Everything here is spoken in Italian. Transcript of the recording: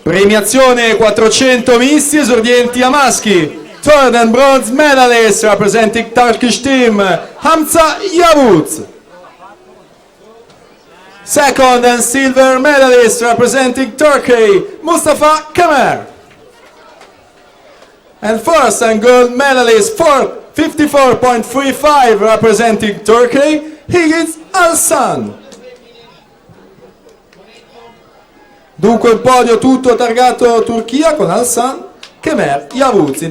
Premiazione 400 misti esordienti a maschi. Third and bronze medalist representing Turkish team, Hamza Yavuz. Second and silver medalist representing Turkey, Mustafa Kemer. And first and gold medalist for 54.35 representing Turkey, Higgins Alsan. Dunque il podio tutto targato Turchia con Alsan, Kemer, Yavuz.